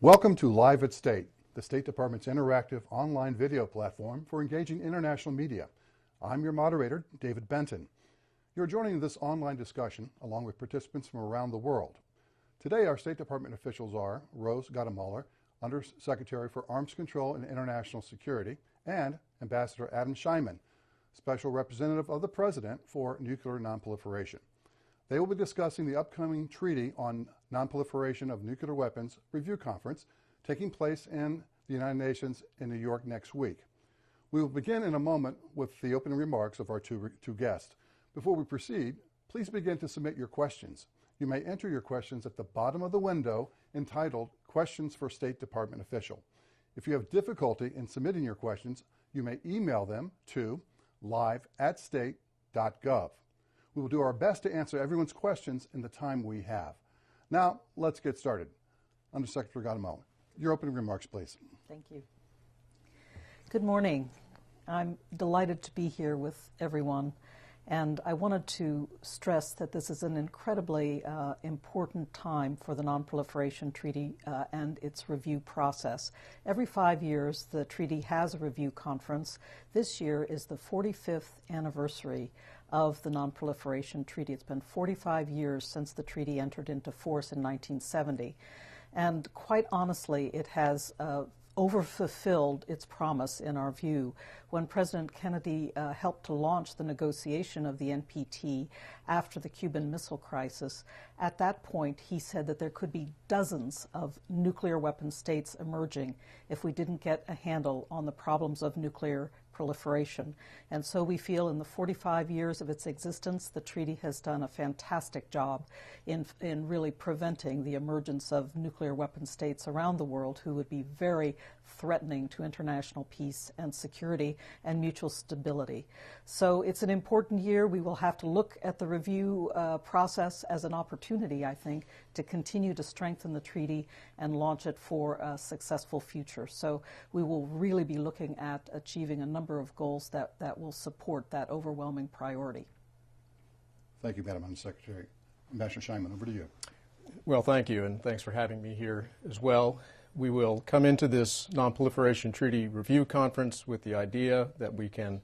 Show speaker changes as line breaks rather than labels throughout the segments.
Welcome to Live at State, the State Department's interactive online video platform for engaging international media. I'm your moderator, David Benton. You're joining this online discussion along with participants from around the world. Today, our State Department officials are Rose Gottemoeller, Undersecretary for Arms Control and International Security, and Ambassador Adam Scheinman, Special Representative of the President for Nuclear Nonproliferation. They will be discussing the upcoming Treaty on Nonproliferation of Nuclear Weapons Review Conference taking place in the United Nations in New York next week. We will begin in a moment with the opening remarks of our two guests. Before we proceed, please begin to submit your questions. You may enter your questions at the bottom of the window entitled Questions for State Department Official. If you have difficulty in submitting your questions, you may email them to live@state.gov. We will do our best to answer everyone's questions in the time we have. Now, let's get started. Undersecretary Gottemoeller, your opening remarks, please.
Thank you. Good morning. I'm delighted to be here with everyone, and I wanted to stress that this is an incredibly important time for the Nonproliferation Treaty and its review process. Every 5 years, the treaty has a review conference. This year is the 45th anniversary of the Nonproliferation Treaty. It's been 45 years since the treaty entered into force in 1970. And quite honestly, it has overfulfilled its promise in our view. When President Kennedy helped to launch the negotiation of the NPT after the Cuban Missile Crisis, at that point he said that there could be dozens of nuclear weapon states emerging if we didn't get a handle on the problems of nuclear proliferation. And so we feel in the 45 years of its existence, the treaty has done a fantastic job in really preventing the emergence of nuclear weapon states around the world who would be very threatening to international peace and security and mutual stability. So it's an important year. We will have to look at the review process as an opportunity, I think, to continue to strengthen the treaty and launch it for a successful future. So we will really be looking at achieving a number of goals that will support that overwhelming priority.
Thank you, Madam Undersecretary. Ambassador Scheinman, over to you.
Well, thank you, and thanks for having me here as well. We will come into this Nonproliferation Treaty Review Conference with the idea that we can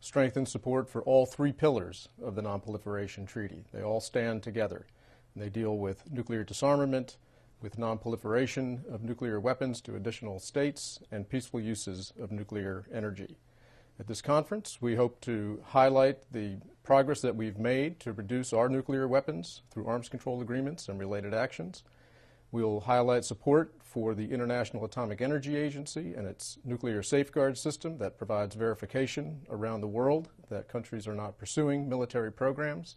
strengthen support for all three pillars of the Nonproliferation Treaty. They all stand together, and they deal with nuclear disarmament, with nonproliferation of nuclear weapons to additional states, and peaceful uses of nuclear energy. At this conference, we hope to highlight the progress that we've made to reduce our nuclear weapons through arms control agreements and related actions. We'll highlight support for the International Atomic Energy Agency and its nuclear safeguard system that provides verification around the world that countries are not pursuing military programs.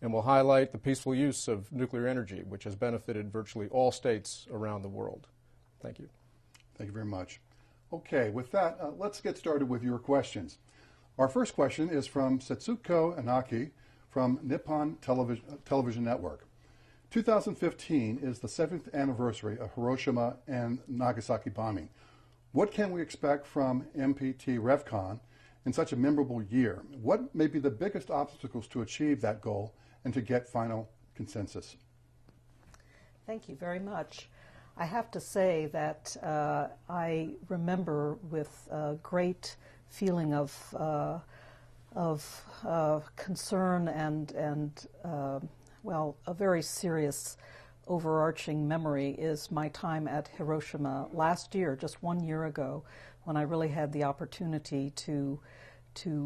And we'll highlight the peaceful use of nuclear energy, which has benefited virtually all states around the world. Thank you.
Thank you very much. Okay, with that, let's get started with your questions. Our first question is from Setsuko Anaki from Nippon Television Network. 2015 is the 7th anniversary of Hiroshima and Nagasaki bombing. What can we expect from NPT RevCon in such a memorable year? What may be the biggest obstacles to achieve that goal and to get final consensus?
Thank you very much. I have to say that I remember with a great feeling of concern and well, a very serious overarching memory is my time at Hiroshima last year, just 1 year ago, when I really had the opportunity to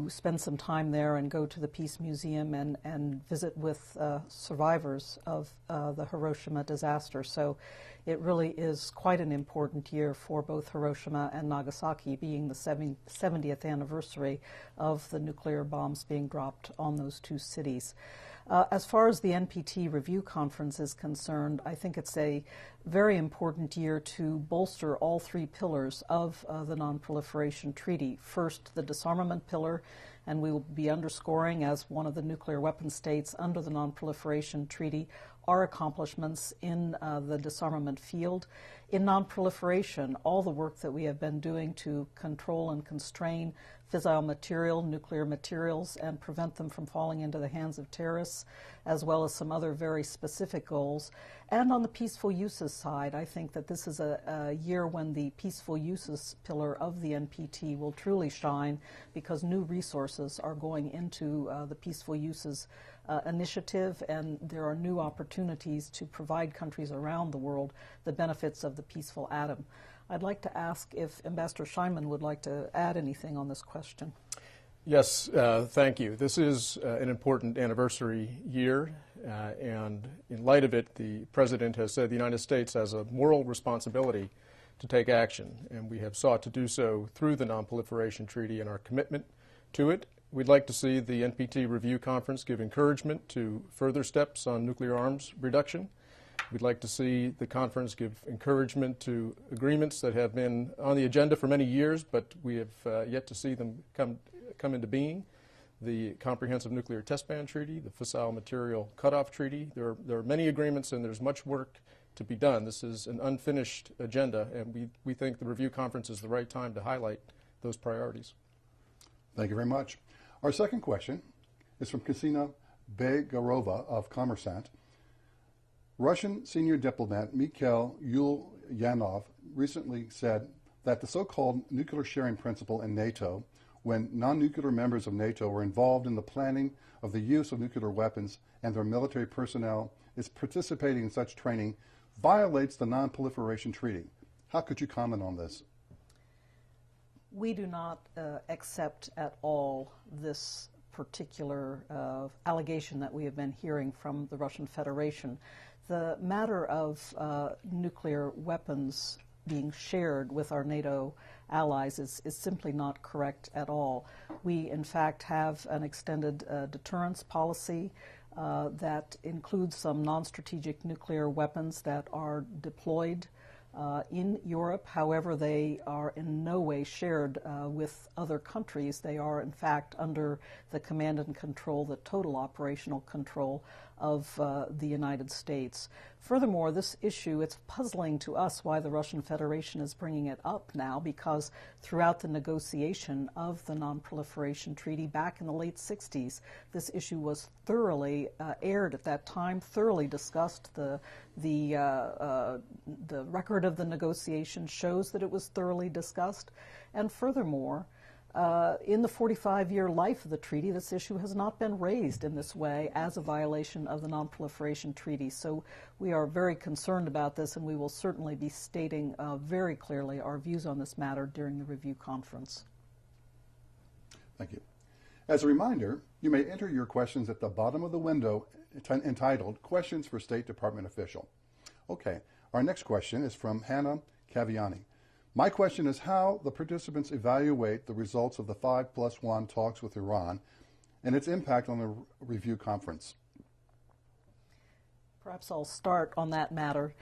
spend some time there and go to the Peace Museum and visit with survivors of the Hiroshima disaster. So it really is quite an important year for both Hiroshima and Nagasaki, being the 70th anniversary of the nuclear bombs being dropped on those two cities. As far as the NPT Review Conference is concerned, I think it's a very important year to bolster all three pillars of the Nonproliferation Treaty. First, the disarmament pillar, and we will be underscoring as one of the nuclear weapon states under the Nonproliferation Treaty our accomplishments in the disarmament field. In nonproliferation, all the work that we have been doing to control and constrain fissile material, nuclear materials, and prevent them from falling into the hands of terrorists, as well as some other very specific goals. And on the peaceful uses side, I think that this is a year when the peaceful uses pillar of the NPT will truly shine, because new resources are going into the peaceful uses initiative, and there are new opportunities to provide countries around the world the benefits of the peaceful atom. I'd like to ask if Ambassador Scheinman would like to add anything on this question.
Yes, thank you. This is an important anniversary year, and in light of it, the President has said the United States has a moral responsibility to take action, and we have sought to do so through the Non-Proliferation Treaty and our commitment to it. We'd like to see the NPT Review Conference give encouragement to further steps on nuclear arms reduction. We'd like to see the conference give encouragement to agreements that have been on the agenda for many years, but we have yet to see them come into being. The Comprehensive Nuclear Test Ban Treaty, the Fissile Material Cutoff Treaty. There are many agreements, and there's much work to be done. This is an unfinished agenda, and we think the Review Conference is the right time to highlight those priorities.
Thank you very much. Our second question is from Kristina Begorova of Kommersant. Russian senior diplomat Mikhail Ulyanov recently said that the so-called nuclear sharing principle in NATO, when non-nuclear members of NATO were involved in the planning of the use of nuclear weapons and their military personnel is participating in such training, violates the Non-Proliferation Treaty. How could you comment on this?
We do not accept at all this particular allegation that we have been hearing from the Russian Federation. The matter of nuclear weapons being shared with our NATO allies is simply not correct at all. We, in fact, have an extended deterrence policy that includes some non-strategic nuclear weapons that are deployed in Europe. However, they are in no way shared with other countries. They are, in fact, under the command and control, the total operational control of the United States. Furthermore, this issue, it's puzzling to us why the Russian Federation is bringing it up now, because throughout the negotiation of the Non-Proliferation Treaty back in the late 60s, this issue was thoroughly aired at that time, thoroughly discussed. The record of the negotiation shows that it was thoroughly discussed. And furthermore, in the 45-year life of the treaty, this issue has not been raised in this way as a violation of the Non-Proliferation Treaty. So we are very concerned about this, and we will certainly be stating very clearly our views on this matter during the review conference.
Thank you. As a reminder, you may enter your questions at the bottom of the window entitled Questions for State Department Official. Okay, our next question is from Hannah Caviani. My question is how the participants evaluate the results of the 5+1 talks with Iran and its impact on the review conference.
Perhaps I'll start on that matter.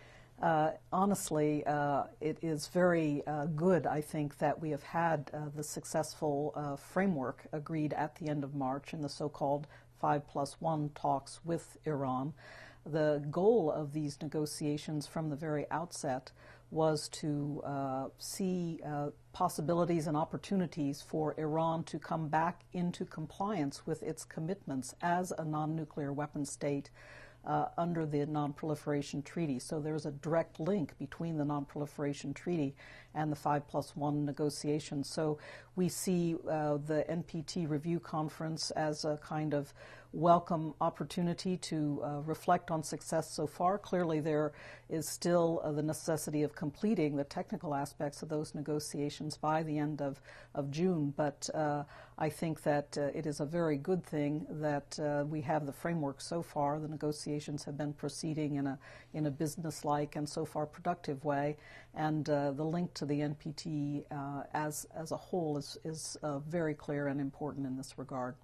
Honestly, it is very good, I think, that we have had the successful framework agreed at the end of March in the so-called 5+1 talks with Iran. The goal of these negotiations from the very outset was to see possibilities and opportunities for Iran to come back into compliance with its commitments as a non-nuclear weapon state under the Non-Proliferation Treaty. So there's a direct link between the Non-Proliferation Treaty and the 5+1 negotiations. So we see the NPT Review Conference as a kind of welcome opportunity to reflect on success so far. Clearly there is still the necessity of completing the technical aspects of those negotiations by the end of June, but I think that it is a very good thing that we have the framework so far. The negotiations have been proceeding in a business-like and so far productive way, and the link to the NPT as a whole is very clear and important in this regard.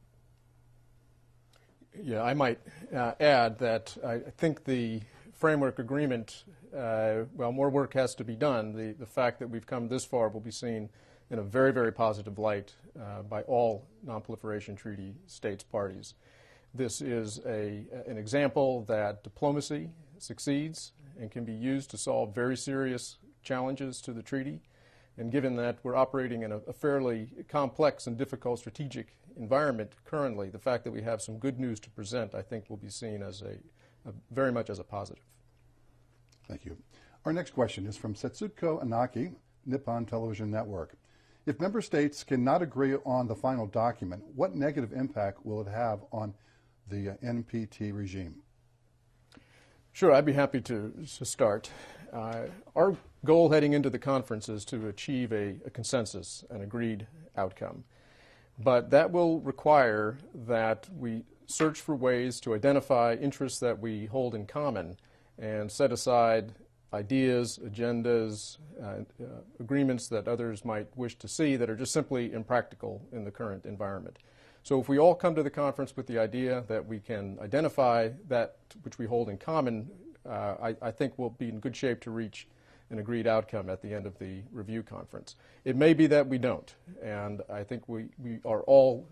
Yeah, I might add that I think the framework agreement, well, more work has to be done. The fact that we've come this far will be seen in a very, very positive light by all Non-Proliferation Treaty states parties. This is an example that diplomacy succeeds and can be used to solve very serious challenges to the treaty. And given that we're operating in a fairly complex and difficult strategic environment currently, the fact that we have some good news to present, I think, will be seen as very much as a positive.
Thank you. Our next question is from Setsuko Anaki, Nippon Television Network. If member states cannot agree on the final document, what negative impact will it have on the NPT regime?
Sure, I'd be happy to start. Our goal heading into the conference is to achieve a consensus, an agreed outcome. But that will require that we search for ways to identify interests that we hold in common and set aside ideas, agendas, agreements that others might wish to see that are just simply impractical in the current environment. So if we all come to the conference with the idea that we can identify that which we hold in common, I think we'll be in good shape to reach an agreed outcome at the end of the review conference. It may be that we don't, and I think we are all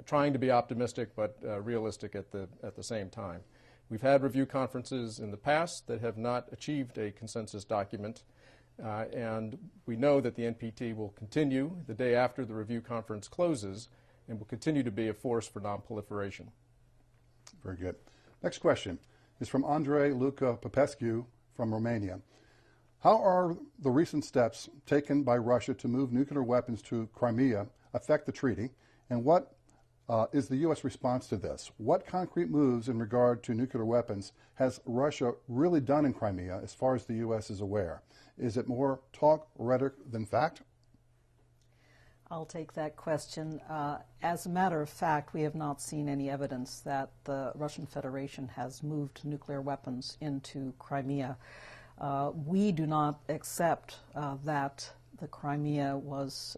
trying to be optimistic but realistic at the same time. We've had review conferences in the past that have not achieved a consensus document, and we know that the NPT will continue the day after the review conference closes and will continue to be a force for nonproliferation.
Very good. Next question is from Andrei Luca Popescu from Romania. How are the recent steps taken by Russia to move nuclear weapons to Crimea affect the treaty, and what is the U.S. response to this? What concrete moves in regard to nuclear weapons has Russia really done in Crimea as far as the U.S. is aware? Is it more talk, rhetoric than fact?
I'll take that question. As a matter of fact, we have not seen any evidence that the Russian Federation has moved nuclear weapons into Crimea. We do not accept that the Crimea was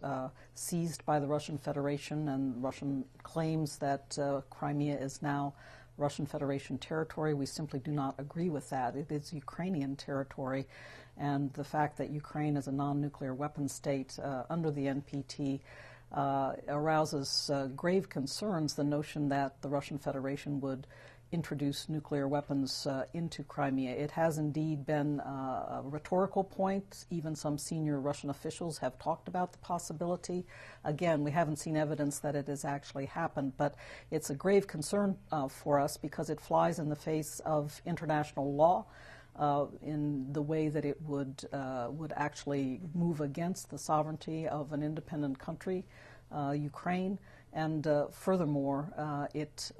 seized by the Russian Federation, and Russian claims that Crimea is now Russian Federation territory. We simply do not agree with that. It is Ukrainian territory, and the fact that Ukraine is a non-nuclear weapon state under the NPT arouses grave concerns. The notion that the Russian Federation would introduce nuclear weapons into Crimea. It has indeed been a rhetorical point. Even some senior Russian officials have talked about the possibility. Again, we haven't seen evidence that it has actually happened, but it's a grave concern for us because it flies in the face of international law in the way that it would actually move against the sovereignty of an independent country, Ukraine. And furthermore, it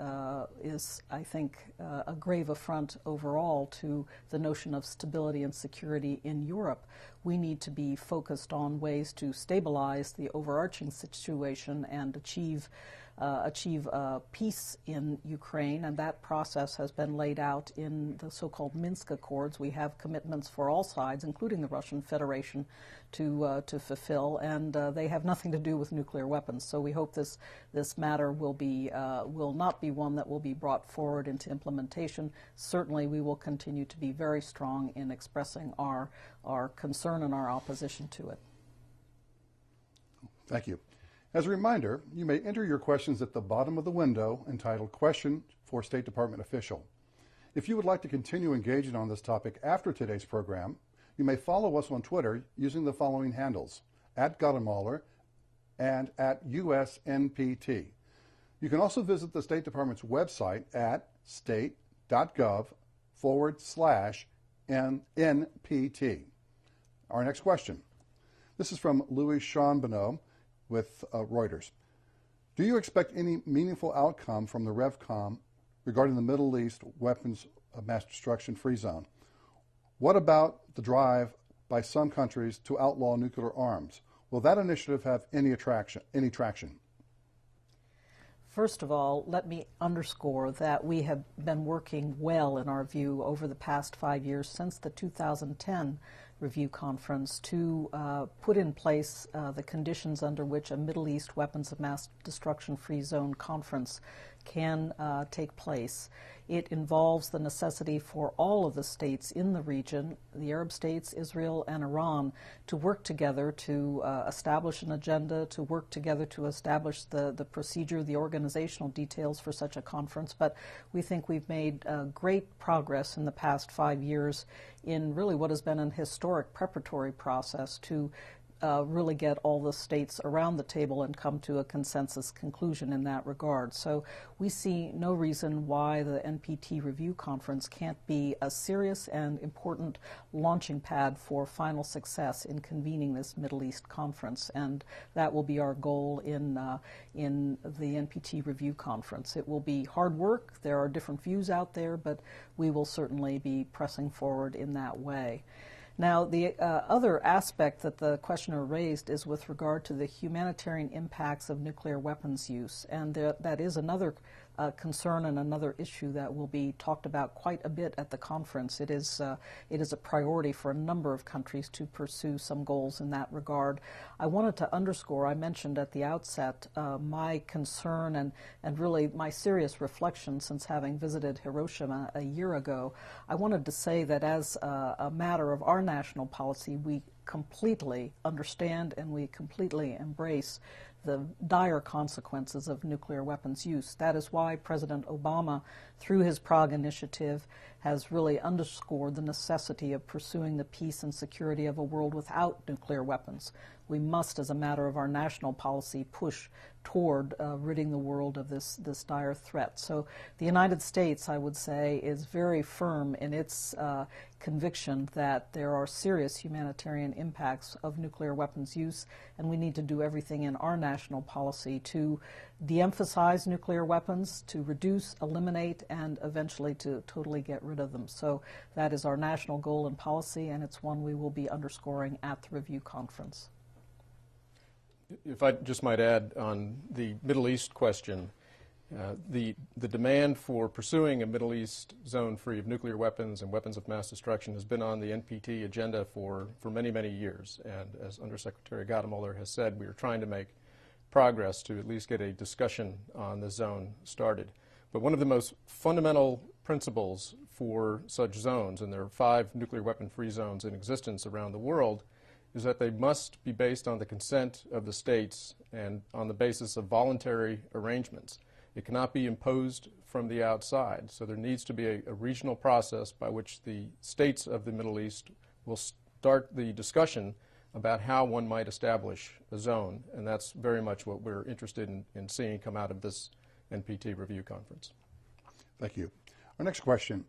is, I think, a grave affront overall to the notion of stability and security in Europe. We need to be focused on ways to stabilize the overarching situation and achieve peace in Ukraine, and that process has been laid out in the so-called Minsk Accords. We have commitments for all sides, including the Russian Federation, to fulfill, and they have nothing to do with nuclear weapons. So we hope this matter will not be one that will be brought forward into implementation. Certainly, we will continue to be very strong in expressing our concern and our opposition to it.
Thank you. As a reminder, you may enter your questions at the bottom of the window entitled Question for State Department Official. If you would like to continue engaging on this topic after today's program, you may follow us on Twitter using the following handles, @Gottemoeller and @USNPT. You can also visit the State Department's website at state.gov/NPT. Our next question. This is from Louis Chamboneau with Reuters. Do you expect any meaningful outcome from the RevCom regarding the Middle East weapons of mass destruction free zone? What about the drive by some countries to outlaw nuclear arms? Will that initiative have any traction?
First of all, let me underscore that we have been working well, in our view, over the past 5 years since the 2010 review conference to put in place the conditions under which a Middle East weapons of mass destruction free zone conference can take place. It involves the necessity for all of the states in the region, the Arab states, Israel, and Iran, to work together to establish an agenda, to work together to establish the procedure, the organizational details for such a conference. But we think we've made great progress in the past 5 years in really what has been an historic preparatory process to really get all the states around the table and come to a consensus conclusion in that regard. So we see no reason why the NPT Review Conference can't be a serious and important launching pad for final success in convening this Middle East conference, and that will be our goal in the NPT Review Conference. It will be hard work. There are different views out there, but we will certainly be pressing forward in that way. Now, the other aspect that the questioner raised is with regard to the humanitarian impacts of nuclear weapons use, and that is another concern and another issue that will be talked about quite a bit at the conference. It is a priority for a number of countries to pursue some goals in that regard. I wanted to underscore, I mentioned at the outset, my concern and really my serious reflection since having visited Hiroshima a year ago. I wanted to say that as a matter of our national policy, we completely understand and we completely embrace the dire consequences of nuclear weapons use. That is why President Obama, through his Prague Initiative, has really underscored the necessity of pursuing the peace and security of a world without nuclear weapons. We must, as a matter of our national policy, push toward ridding the world of this dire threat. So the United States, I would say, is very firm in its conviction that there are serious humanitarian impacts of nuclear weapons use, and we need to do everything in our national policy to de-emphasize nuclear weapons, to reduce, eliminate, and eventually to totally get rid of them. So that is our national goal and policy, and it's one we will be underscoring at the review conference.
If I just might add on the Middle East question, the demand for pursuing a Middle East zone free of nuclear weapons and weapons of mass destruction has been on the NPT agenda for many, many years. And as Undersecretary Gottemoeller has said, we are trying to make progress to at least get a discussion on the zone started. But one of the most fundamental principles for such zones, and there are 5 nuclear weapon-free zones in existence around the world, is that they must be based on the consent of the states and on the basis of voluntary arrangements. It cannot be imposed from the outside. So there needs to be a regional process by which the states of the Middle East will start the discussion about how one might establish a zone. And that's very much what we're interested in seeing come out of this NPT Review Conference.
Thank you. Our next question.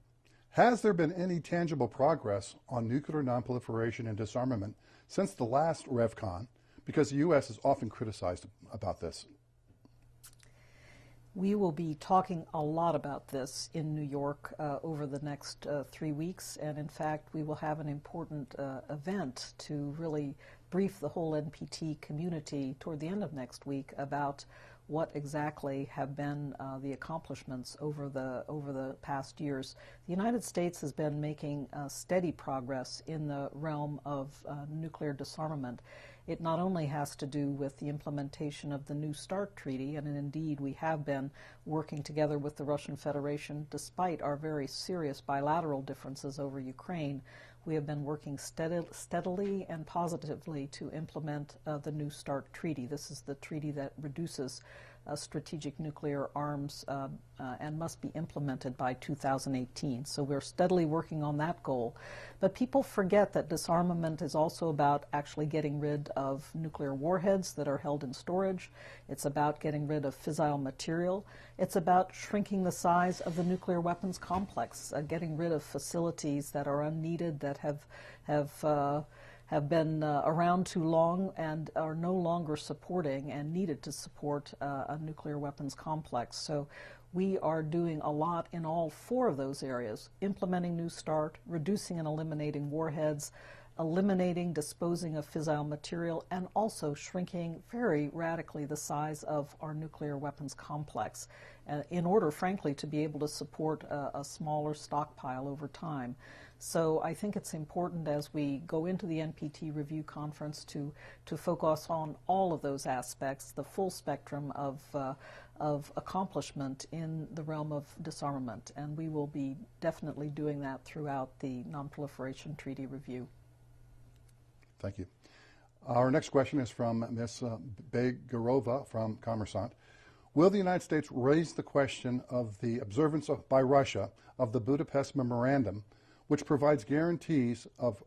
Has there been any tangible progress on nuclear nonproliferation and disarmament since the last RevCon? Because the U.S. is often criticized about this.
We will be talking a lot about this in New York over the next 3 weeks, and in fact we will have an important event to really brief the whole NPT community toward the end of next week about what exactly have been the accomplishments over the past years. The United States has been making steady progress in the realm of nuclear disarmament. It not only has to do with the implementation of the New START Treaty, and indeed we have been working together with the Russian Federation despite our very serious bilateral differences over Ukraine. We have been working steadily and positively to implement the New START Treaty. This is the treaty that reduces strategic nuclear arms and must be implemented by 2018. So we're steadily working on that goal. But people forget that disarmament is also about actually getting rid of nuclear warheads that are held in storage. It's about getting rid of fissile material. It's about shrinking the size of the nuclear weapons complex, getting rid of facilities that are unneeded, that have been around too long and are no longer supporting and needed to support a nuclear weapons complex. So we are doing a lot in all 4 of those areas: implementing New START, reducing and eliminating warheads, eliminating, disposing of fissile material, and also shrinking very radically the size of our nuclear weapons complex in order, frankly, to be able to support a smaller stockpile over time. So I think it's important as we go into the NPT Review Conference to focus on all of those aspects, the full spectrum of of accomplishment in the realm of disarmament, and we will be definitely doing that throughout the Non-Proliferation Treaty Review.
Thank you. Our next question is from Ms. Begorova from Kommersant. Will the United States raise the question of the observance by Russia of the Budapest Memorandum, which provides guarantees of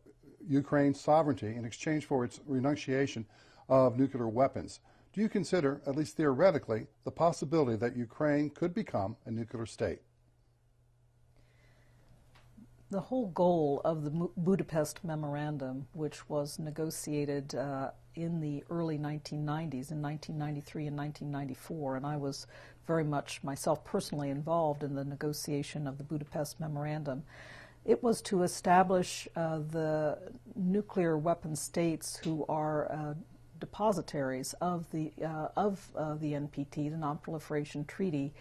Ukraine's sovereignty in exchange for its renunciation of nuclear weapons? Do you consider, at least theoretically, the possibility that Ukraine could become a nuclear state?
The whole goal of the Budapest Memorandum, which was negotiated in the early 1990s, in 1993 and 1994, and I was very much myself personally involved in the negotiation of the Budapest Memorandum, it was to establish the nuclear weapon states who are depositaries of the NPT, the Non-Proliferation Treaty,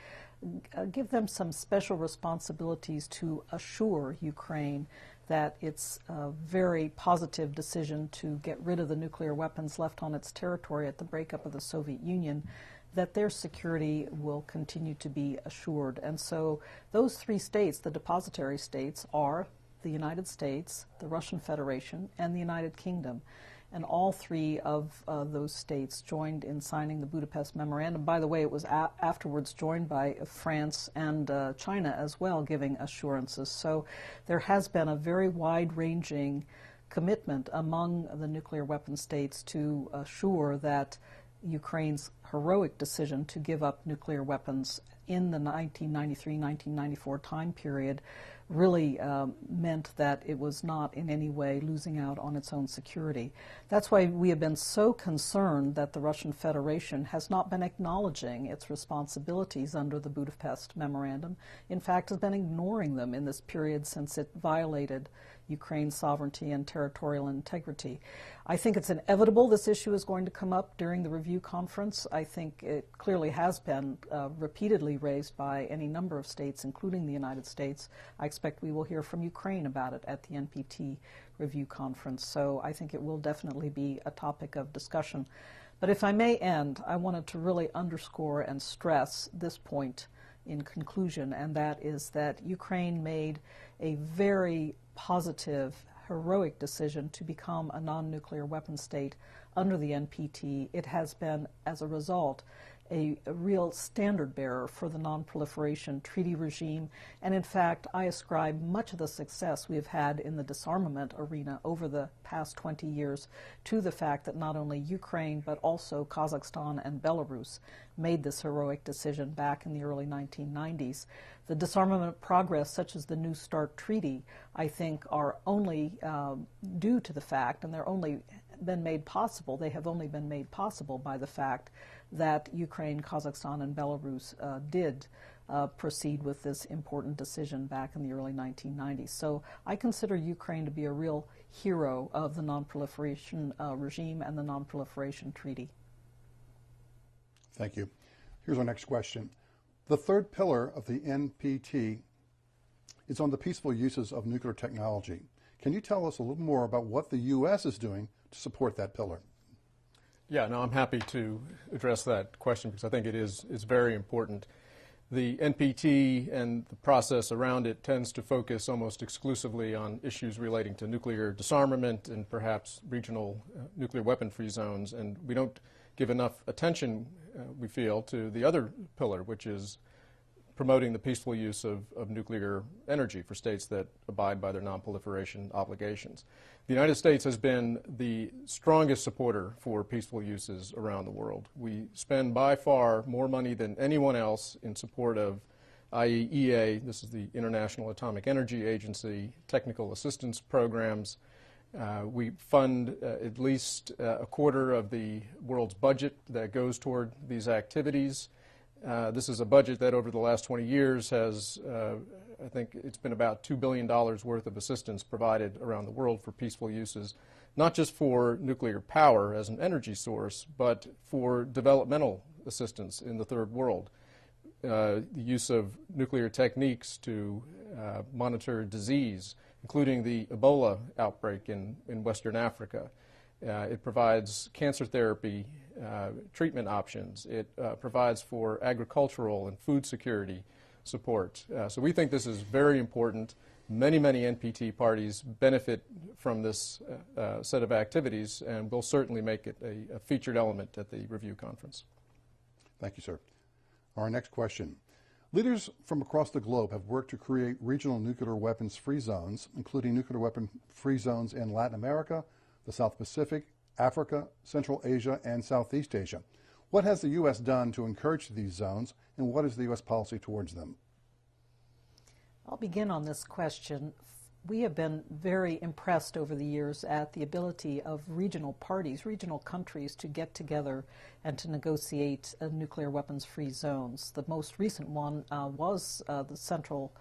give them some special responsibilities to assure Ukraine that its very positive decision to get rid of the nuclear weapons left on its territory at the breakup of the Soviet Union, that their security will continue to be assured. And so those three states, the depositary states, are the United States, the Russian Federation, and the United Kingdom. And all three of those states joined in signing the Budapest Memorandum. By the way, it was afterwards joined by France and China as well, giving assurances. So there has been a very wide-ranging commitment among the nuclear weapon states to assure that Ukraine's heroic decision to give up nuclear weapons in the 1993-1994 time period really meant that it was not in any way losing out on its own security. That's why we have been so concerned that the Russian Federation has not been acknowledging its responsibilities under the Budapest Memorandum. In fact, has been ignoring them in this period since it violated Ukraine's sovereignty and territorial integrity. I think it's inevitable this issue is going to come up during the review conference. I think it clearly has been repeatedly raised by any number of states, including the United States. I expect we will hear from Ukraine about it at the NPT review conference. So I think it will definitely be a topic of discussion. But if I may end, I wanted to really underscore and stress this point in conclusion, and that is that Ukraine made a very positive, heroic decision to become a non-nuclear weapon state under the NPT. It has been, as a result, a real standard bearer for the non-proliferation treaty regime. And in fact, I ascribe much of the success we have had in the disarmament arena over the past 20 years to the fact that not only Ukraine, but also Kazakhstan and Belarus made this heroic decision back in the early 1990s. The disarmament progress, such as the New START Treaty, I think are only due to the fact, and they're only been made possible, they have only been made possible by the fact that Ukraine, Kazakhstan, and Belarus did proceed with this important decision back in the early 1990s. So I consider Ukraine to be a real hero of the non-proliferation regime and the non-proliferation treaty.
Thank you. Here's our next question. The third pillar of the NPT is on the peaceful uses of nuclear technology. Can you tell us a little more about what the U.S. is doing to support that pillar?
Yeah, no, I'm happy to address that question because I think it is very important. The NPT and the process around it tends to focus almost exclusively on issues relating to nuclear disarmament and perhaps regional nuclear weapon-free zones, and we don't give enough attention, we feel, to the other pillar, which is promoting the peaceful use of nuclear energy for states that abide by their non-proliferation obligations. The United States has been the strongest supporter for peaceful uses around the world. We spend by far more money than anyone else in support of IAEA, this is the International Atomic Energy Agency, technical assistance programs. We fund at least a quarter of the world's budget that goes toward these activities. This is a budget that over the last 20 years has, I think it's been about $2 billion worth of assistance provided around the world for peaceful uses, not just for nuclear power as an energy source, but for developmental assistance in the third world. The use of nuclear techniques to monitor disease, including the Ebola outbreak in Western Africa. It provides cancer therapy treatment options. It provides for agricultural and food security support. So we think this is very important. Many NPT parties benefit from this set of activities, and we'll certainly make it a featured element at the review conference.
Thank you, sir. Our next question. Leaders from across the globe have worked to create regional nuclear weapons-free zones, including nuclear weapon-free zones in Latin America, the South Pacific, Africa, Central Asia, and Southeast Asia. What has the U.S. done to encourage these zones, and what is the U.S. policy towards them?
I'll begin on this question. We have been very impressed over the years at the ability of regional parties, regional countries, to get together and to negotiate nuclear weapons-free zones. The most recent one was the Central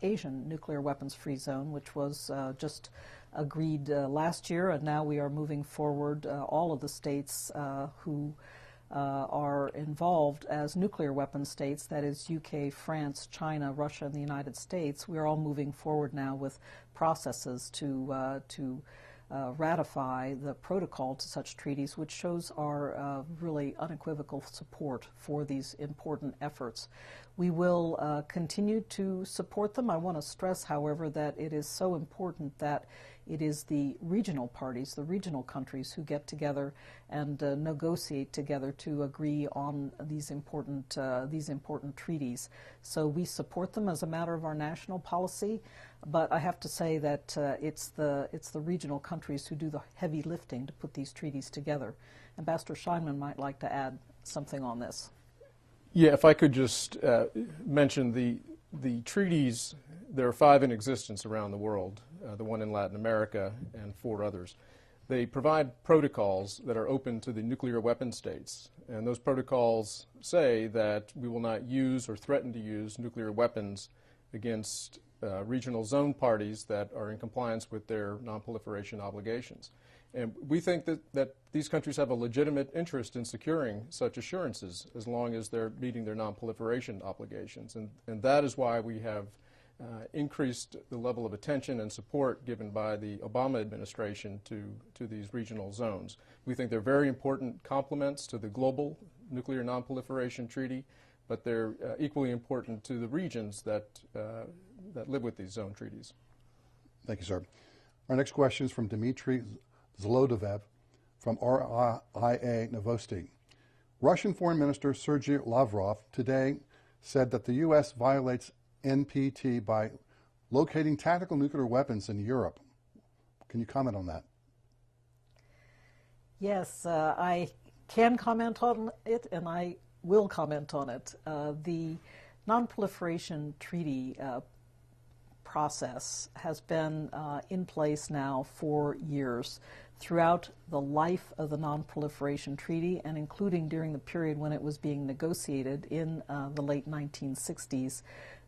Asian nuclear weapons-free zone, which was just agreed last year, and now we are moving forward. All of the states who are involved as nuclear weapon states, that is UK, France, China, Russia, and the United States, we're all moving forward now with processes to ratify the protocol to such treaties, which shows our really unequivocal support for these important efforts. We will continue to support them. I want to stress, however, that it is so important that it is the regional parties, the regional countries, who get together and negotiate together to agree on these important treaties. So we support them as a matter of our national policy, but I have to say that it's the regional countries who do the heavy lifting to put these treaties together. Ambassador Scheinman might like to add something on this.
Yeah, if I could just mention the treaties. There are 5 in existence around the world, the one in Latin America and 4 others. They provide protocols that are open to the nuclear weapon states, and those protocols say that we will not use or threaten to use nuclear weapons against regional zone parties that are in compliance with their non-proliferation obligations. And we think that these countries have a legitimate interest in securing such assurances as long as they're meeting their non-proliferation obligations. And that is why we have increased the level of attention and support given by the Obama administration to these regional zones. We think they're very important complements to the global nuclear non-proliferation treaty, but they're equally important to the regions that live with these zone treaties.
Thank you, sir. Our next question is from Dmitry Zlodevev from RIA Novosti. Russian Foreign Minister Sergei Lavrov today said that the U.S. violates NPT by locating tactical nuclear weapons in Europe. Can you comment on that?
Yes, I can comment on it, and I will comment on it. The Non-Proliferation Treaty process has been in place now for years. Throughout the life of the Non-Proliferation Treaty, and including during the period when it was being negotiated in the late 1960s,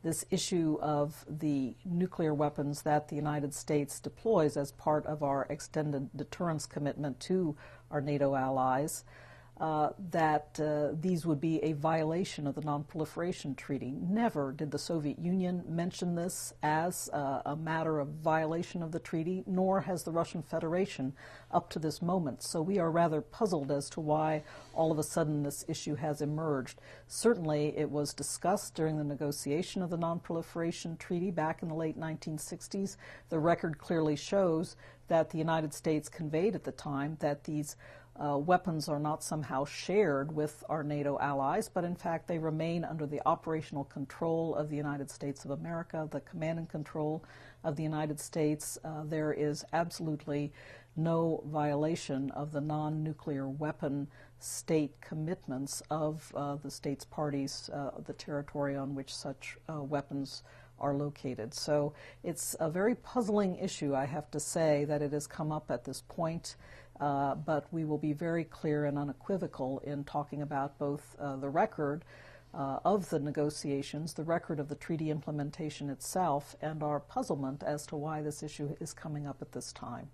this issue of the nuclear weapons that the United States deploys as part of our extended deterrence commitment to our NATO allies, that these would be a violation of the Non-Proliferation Treaty. Never did the Soviet Union mention this as a matter of violation of the treaty, nor has the Russian Federation up to this moment. So we are rather puzzled as to why all of a sudden this issue has emerged. Certainly it was discussed during the negotiation of the Non-Proliferation Treaty back in the late 1960s. The record clearly shows that the United States conveyed at the time that these weapons are not somehow shared with our NATO allies, but in fact they remain under the operational control of the United States of America, the command and control of the United States. There is absolutely no violation of the non-nuclear weapon state commitments of the states parties, the territory on which such weapons are located. So it's a very puzzling issue, I have to say, that it has come up at this point. But we will be very clear and unequivocal in talking about both the record of the negotiations, the record of the treaty implementation itself, and our puzzlement as to why this issue is coming up at this time.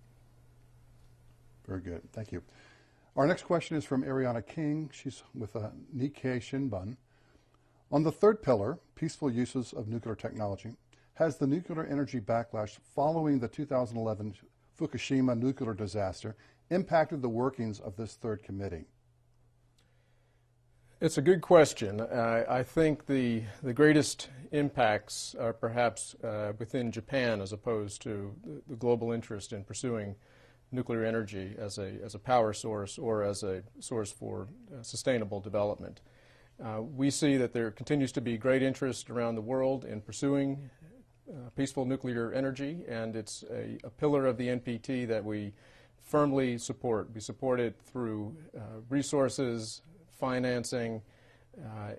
Very good. Thank you. Our next question is from Ariana King. She's with Nikkei Shinbun. On the third pillar, peaceful uses of nuclear technology, has the nuclear energy backlash following the 2011 Fukushima nuclear disaster impacted the workings of this third committee?
It's a good question. I think the greatest impacts are perhaps within Japan as opposed to the global interest in pursuing nuclear energy as a power source or as a source for sustainable development. We see that there continues to be great interest around the world in pursuing peaceful nuclear energy, and it's a pillar of the NPT that we firmly support. We support it through resources, financing,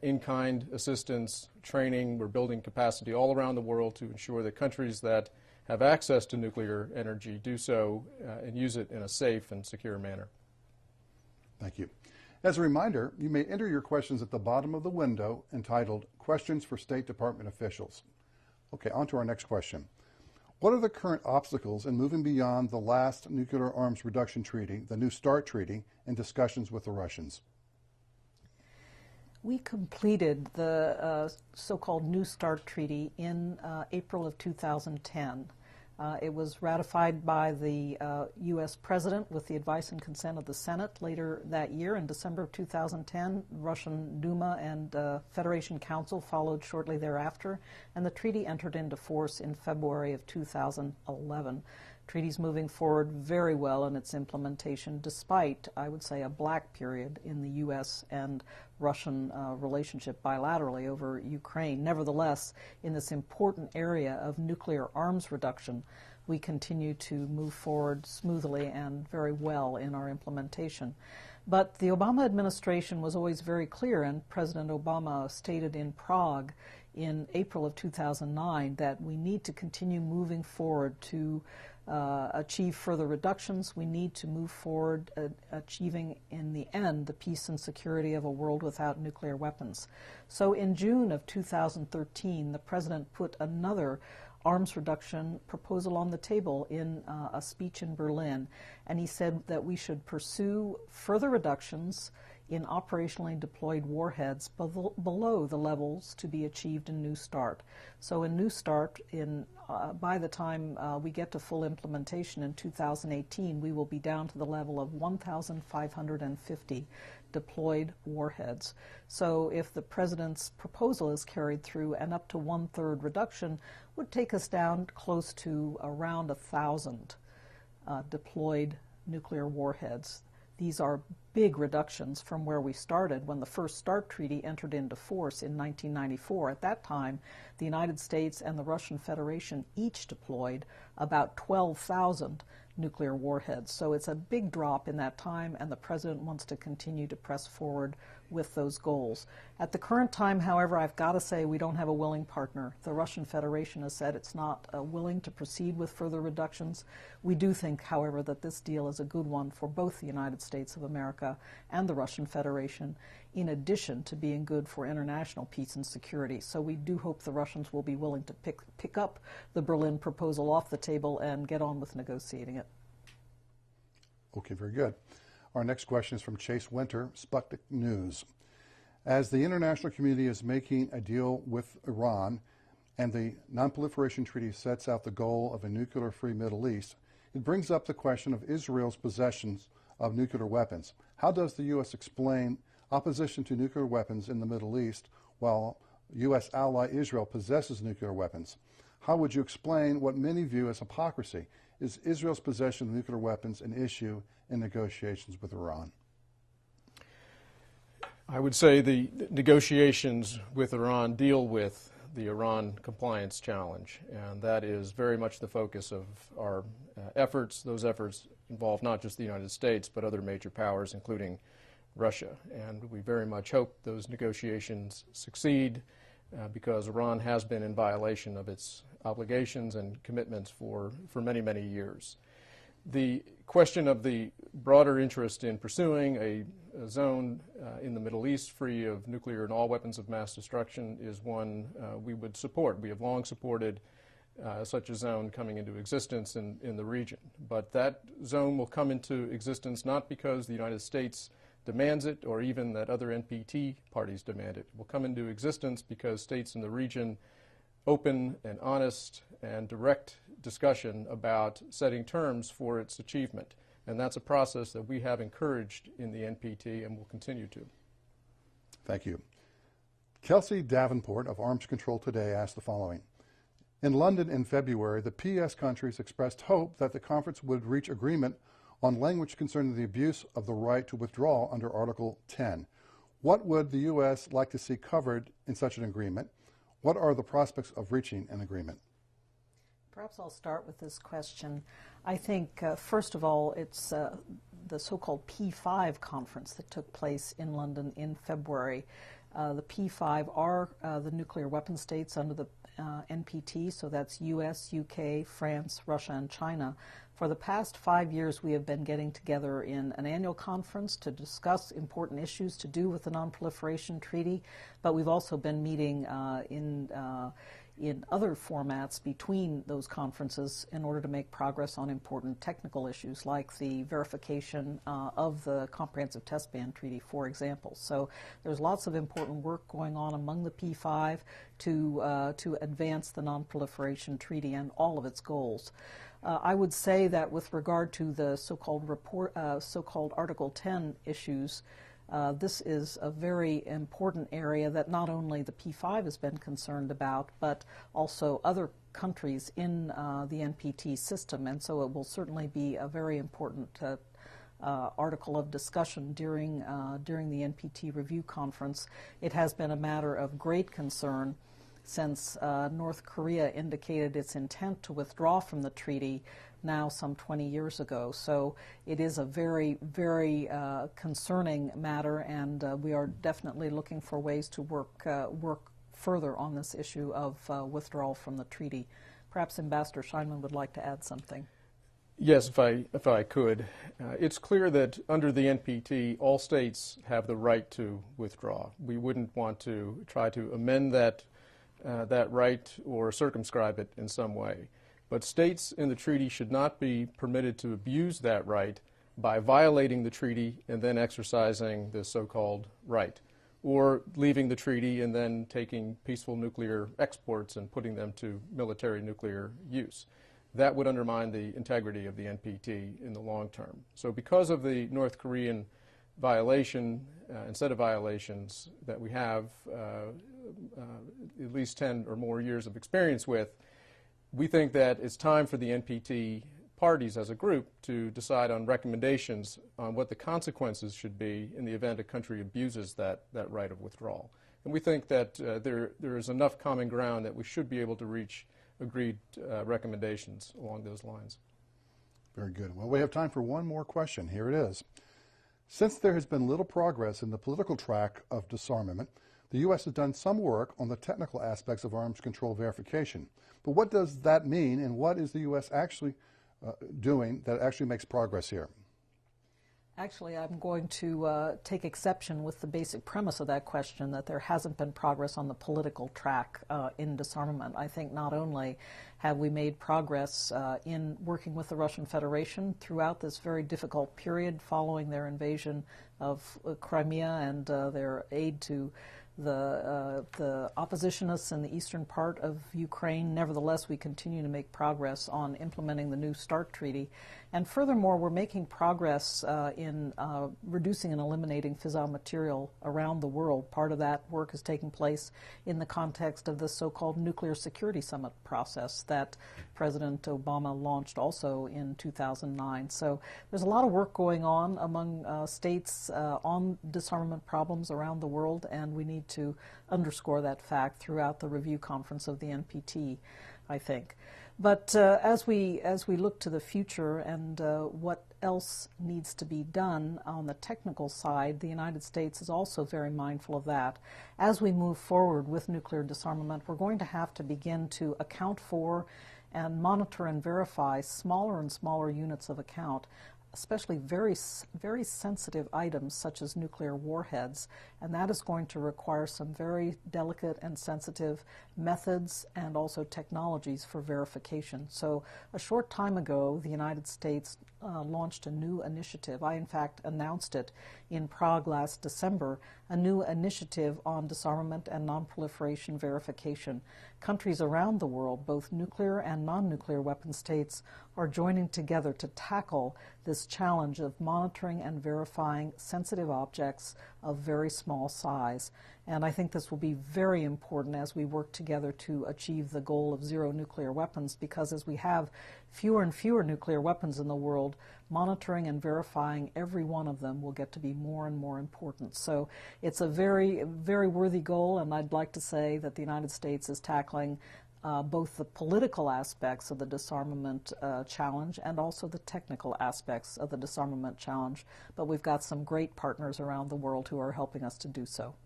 in-kind assistance, training. We're building capacity all around the world to ensure that countries that have access to nuclear energy do so and use it in a safe and secure manner.
Thank you. As a reminder, you may enter your questions at the bottom of the window entitled Questions for State Department Officials. Okay, on to our next question. What are the current obstacles in moving beyond the last nuclear arms reduction treaty, the New START treaty, in discussions with the Russians?
We completed the so-called New START treaty in April of 2010. It was ratified by the U.S. President with the advice and consent of the Senate later that year. In December of 2010, Russian Duma and Federation Council followed shortly thereafter, and the treaty entered into force in February of 2011. Treaty's moving forward very well in its implementation, despite, I would say, a black period in the U.S. and Russian relationship bilaterally over Ukraine. Nevertheless, in this important area of nuclear arms reduction, we continue to move forward smoothly and very well in our implementation. But the Obama administration was always very clear, and President Obama stated in Prague in April of 2009 that we need to continue moving forward to achieve further reductions. We need to move forward achieving in the end the peace and security of a world without nuclear weapons. So in June of 2013, the President put another arms reduction proposal on the table in a speech in Berlin, and he said that we should pursue further reductions in operationally deployed warheads below the levels to be achieved in New START. So in New START, by the time we get to full implementation in 2018, we will be down to the level of 1,550 deployed warheads. So if the President's proposal is carried through, and up to 1/3 reduction would take us down close to around 1,000 deployed nuclear warheads. These are big reductions from where we started when the first START treaty entered into force in 1994. At that time, the United States and the Russian Federation each deployed about 12,000 nuclear warheads. So it's a big drop in that time, and the President wants to continue to press forward with those goals. At the current time, however, I've got to say we don't have a willing partner. The Russian Federation has said it's not willing to proceed with further reductions. We do think, however, that this deal is a good one for both the United States of America and the Russian Federation, in addition to being good for international peace and security. So we do hope the Russians will be willing to pick up the Berlin proposal off the table and get on with negotiating it.
Okay, very good. Our next question is from Chase Winter, Sputnik News. As the international community is making a deal with Iran and the Non-Proliferation Treaty sets out the goal of a nuclear-free Middle East, it brings up the question of Israel's possessions of nuclear weapons. How does the U.S. explain opposition to nuclear weapons in the Middle East while U.S. ally Israel possesses nuclear weapons? How would you explain what many view as hypocrisy? Is Israel's possession of nuclear weapons an issue in negotiations with Iran?
I would say the negotiations with Iran deal with the Iran compliance challenge, and that is very much the focus of our efforts. Those efforts involve not just the United States, but other major powers, including Russia. And we very much hope those negotiations succeed because Iran has been in violation of its obligations and commitments for many, many years. The question of the broader interest in pursuing a zone in the Middle East free of nuclear and all weapons of mass destruction is one we would support. We have long supported such a zone coming into existence in the region. But that zone will come into existence not because the United States demands it or even that other NPT parties demand it. It will come into existence because states in the region open and honest and direct discussion about setting terms for its achievement. And that's a process that we have encouraged in the NPT and will continue to.
Thank you. Kelsey Davenport of Arms Control Today asked the following. In London in February, the PS countries expressed hope that the conference would reach agreement on language concerning the abuse of the right to withdraw under Article 10. What would the U.S. like to see covered in such an agreement? What are the prospects of reaching an agreement?
Perhaps I'll start with this question. I think, first of all, it's the so-called P5 conference that took place in London in February. The P5 are the nuclear weapon states under the NPT, so that's US, UK, France, Russia, and China. For the past 5 years, we have been getting together in an annual conference to discuss important issues to do with the Non-Proliferation Treaty, but we've also been meeting in other formats between those conferences in order to make progress on important technical issues like the verification of the Comprehensive Test Ban Treaty, for example. So there's lots of important work going on among the P5 to advance the Non-Proliferation Treaty and all of its goals. I would say that with regard to the so-called Article 10 issues, this is a very important area that not only the P5 has been concerned about, but also other countries in the NPT system, and so it will certainly be a very important article of discussion during the NPT review conference. It has been a matter of great concern since North Korea indicated its intent to withdraw from the treaty now some 20 years ago. So it is a very, very concerning matter, and we are definitely looking for ways to work further on this issue of withdrawal from the treaty. Perhaps Ambassador Scheinman would like to add something.
Yes, if I could. It's clear that under the NPT, all states have the right to withdraw. We wouldn't want to try to amend that right or circumscribe it in some way. But states in the treaty should not be permitted to abuse that right by violating the treaty and then exercising the so-called right, or leaving the treaty and then taking peaceful nuclear exports and putting them to military nuclear use. That would undermine the integrity of the NPT in the long term. So because of the North Korean violation and set of violations that we have at least 10 or more years of experience with, we think that it's time for the NPT parties as a group to decide on recommendations on what the consequences should be in the event a country abuses that right of withdrawal. And we think that there is enough common ground that we should be able to reach agreed recommendations along those lines.
Very good. Well, we have time for one more question. Here it is. Since there has been little progress in the political track of disarmament, the U.S. has done some work on the technical aspects of arms control verification. But what does that mean, and what is the U.S. actually doing that actually makes progress here?
Actually, I'm going to take exception with the basic premise of that question, that there hasn't been progress on the political track in disarmament. I think not only have we made progress in working with the Russian Federation throughout this very difficult period following their invasion of Crimea and their aid to the oppositionists in the eastern part of Ukraine. Nevertheless, we continue to make progress on implementing the New START Treaty. And furthermore, we're making progress in reducing and eliminating fissile material around the world. Part of that work is taking place in the context of the so-called Nuclear Security Summit process that President Obama launched also in 2009. So there's a lot of work going on among states on disarmament problems around the world, and we need to underscore that fact throughout the review conference of the NPT, I think. But as we look to the future and what else needs to be done on the technical side, the United States is also very mindful of that. As we move forward with nuclear disarmament, we're going to have to begin to account for and monitor and verify smaller and smaller units of account, especially very, very sensitive items such as nuclear warheads, and that is going to require some very delicate and sensitive methods and also technologies for verification. So a short time ago, the United States launched a new initiative. I, in fact, announced it in Prague last December, a new initiative on disarmament and nonproliferation verification. Countries around the world, both nuclear and non-nuclear weapon states, are joining together to tackle this challenge of monitoring and verifying sensitive objects of very small size. And I think this will be very important as we work together to achieve the goal of zero nuclear weapons, because as we have fewer and fewer nuclear weapons in the world, monitoring and verifying every one of them will get to be more and more important. So it's a very, very worthy goal, and I'd like to say that the United States is tackling both the political aspects of the disarmament challenge and also the technical aspects of the disarmament challenge. But we've got some great partners around the world who are helping us to do so.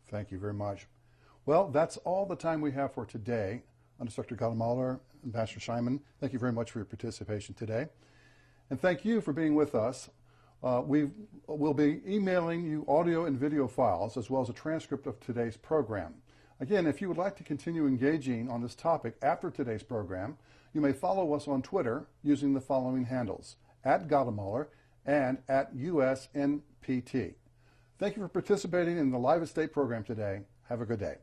Thank you very much. Well, that's all the time we have for today. Undersecretary Gottemoeller, Ambassador Shyman, thank you very much for your participation today. And thank you for being with us. We'll be emailing you audio and video files as well as a transcript of today's program. Again, if you would like to continue engaging on this topic after today's program, you may follow us on Twitter using the following handles, @Gottemoeller and @USNPT. Thank you for participating in the Live at State program today. Have a good day.